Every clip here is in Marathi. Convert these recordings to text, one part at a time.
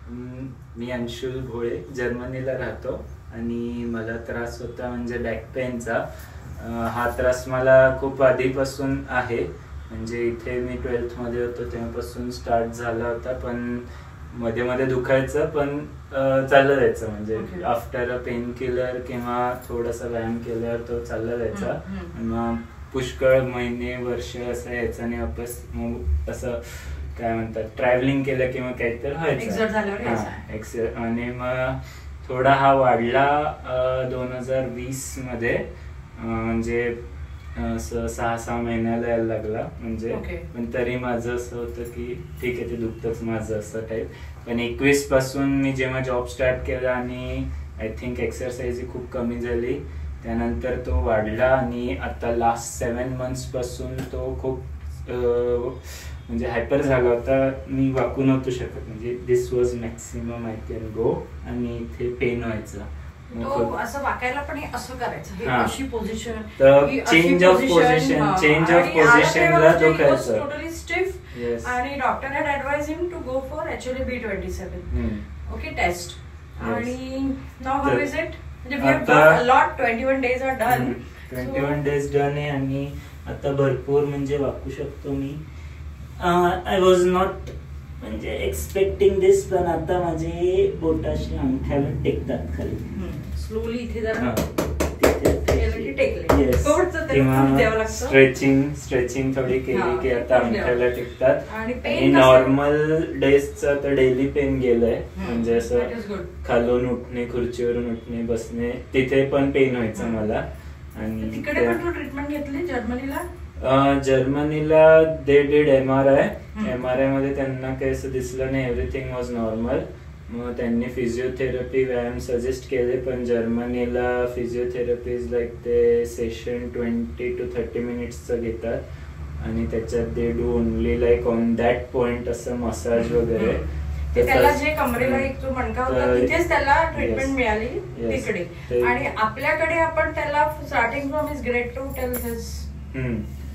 मी अंशुल भोळे जर्मनीला राहतो आणि मला त्रास होता म्हणजे बॅक पेनचा. हा त्रास मला खूप आधीपासून आहे, म्हणजे इथे मी 12th मध्ये होतो तेव्हापासून स्टार्ट झाला होता. पण मध्ये मध्ये दुखायचं पण चाललं जायचं, म्हणजे आफ्टर अ पेन किलर किंवा थोडासा व्यायाम केल्यावर तो चालला जायचा. मग पुष्कळ महिने वर्ष असं यायचं आणि वापस मग असं काय म्हणतात ट्रॅव्हलिंग केलं किंवा काहीतरी व्हायचं. आणि मग थोडा हा वाढला 2020 मध्ये, म्हणजे 6 महिन्याला यायला लागला म्हणजे. पण तरी माझं असं होतं की ठीक आहे ते दुखतंच माझं असं टाईप. पण 21 पासून मी जेव्हा जॉब स्टार्ट केला आणि आय थिंक एक्सरसाइज ही खूप कमी झाली, त्यानंतर तो वाढला आणि आता लास्ट 7 months पासून तो खूप म्हणजे हायपर झाला होता. मी वाकू नव्हतो शकत, म्हणजे this was maximum I can go, आणि इथे पेन व्हायचं. असं वाकायला पण असं करायचं, अशी पोझिशन, चेंज ऑफ पोझिशनला दुखायचं टोटली स्टिफ. आणि doctor had advised him to go for actually B27 okay test. आणि नाउ हाऊ इज इट? म्हणजे we have done a lot. 21 days are done. 21 days done आहे आणि आता भरपूर म्हणजे वाकू शकतो मी. आय वॉज नॉट म्हणजे एक्सपेक्टिंग दिस, पण आता माझे बोटाशी अंगठ्याला टेकतात खाली स्लोली. इथे जरा स्ट्रेचिंग थोडी केली की आता अंगठ्याला टेकतात. आणि नॉर्मल डेजचं तर डेली पेन गेलंय, म्हणजे असं खालून उठणे, खुर्चीवरून उठणे, बसणे, तिथे पण पेन व्हायचं मला. आणि तिकडे पण तू ट्रीटमेंट घेतली जर्मनीला? जर्मनीला दे डिड MRI मध्ये त्यांना काही असं दिसलं नाही, एव्हरीथिंग वॉज नॉर्मल. मग त्यांनी फिजिओथेरपी व्यायाम सजेस्ट केले, पण जर्मनीला फिजिओथेरपी इज लाईक ते सेशन 20 to 30 minutes घेतात आणि त्याच्यात they do only like on that point असं मसाज वगैरे. त्याला जे कमरेला एक जो मणका होता तिथेच त्याला ट्रीटमेंट मिळाली तिकडे. आणि आपल्याकडे आपण त्याला starting from his great to tell his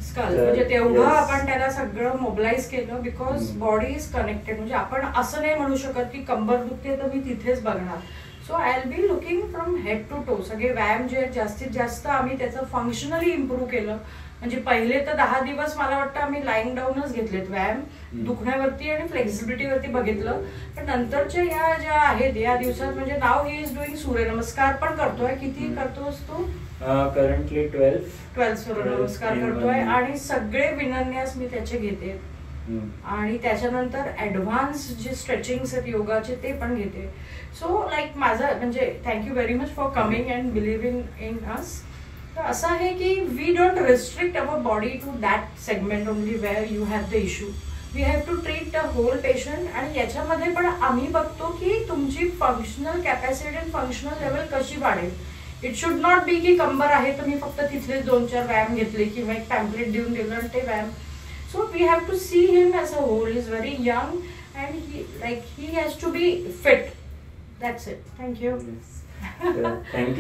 skull, म्हणजे तेवढं आपण त्याला सगळं मोबिलाइज केलं, बिकॉज बॉडी इज कनेक्टेड. म्हणजे आपण असं नाही म्हणू शकत की कंबर दुखते तर मी तिथेच बघणार. So I will be looking from head to toe. सगळे व्यायाम जे जास्तीत जास्त आम्ही त्याचं फंक्शनली इम्प्रूव्ह केलं. म्हणजे पहिले तर 10 दिवस मला वाटतं आम्ही लाईंग डाऊनच घेतलेत व्यायाम, दुखण्यावरती आणि फ्लेक्झिबिलिटीवरती बघितलं. पण नंतरच्या या ज्या आहेत या दिवसात, म्हणजे नाव ही इज डुईंग सूर्यनमस्कार पण करतोय. किती करतोस तू? करंटली 12 सूर्यनमस्कार करतोय आणि सगळे विनन्यास मी त्याचे घेते. आणि त्याच्यानंतर ऍडव्हान्स जे स्ट्रेचिंग्स आहेत योगाचे ते पण घेते. सो लाईक माझं म्हणजे thank you very much for coming and believing in us. तर असं आहे की we don't restrict our body to that segment only where you have the issue. We have to treat the whole patient. आणि याच्यामध्ये पण आम्ही बघतो की तुमची फंक्शनल कॅपॅसिटी आणि फंक्शनल लेवल कशी वाढेल. इट शुड नॉट बी की कंबर आहे तर मी फक्त तिथले 2-4 व्यायाम घेतले किंवा एक पॅम्पलेट देऊन दिलं आणि ते व्यायाम. So we have to see him as a whole. Is very young and he has to be fit. That's it. Thank you.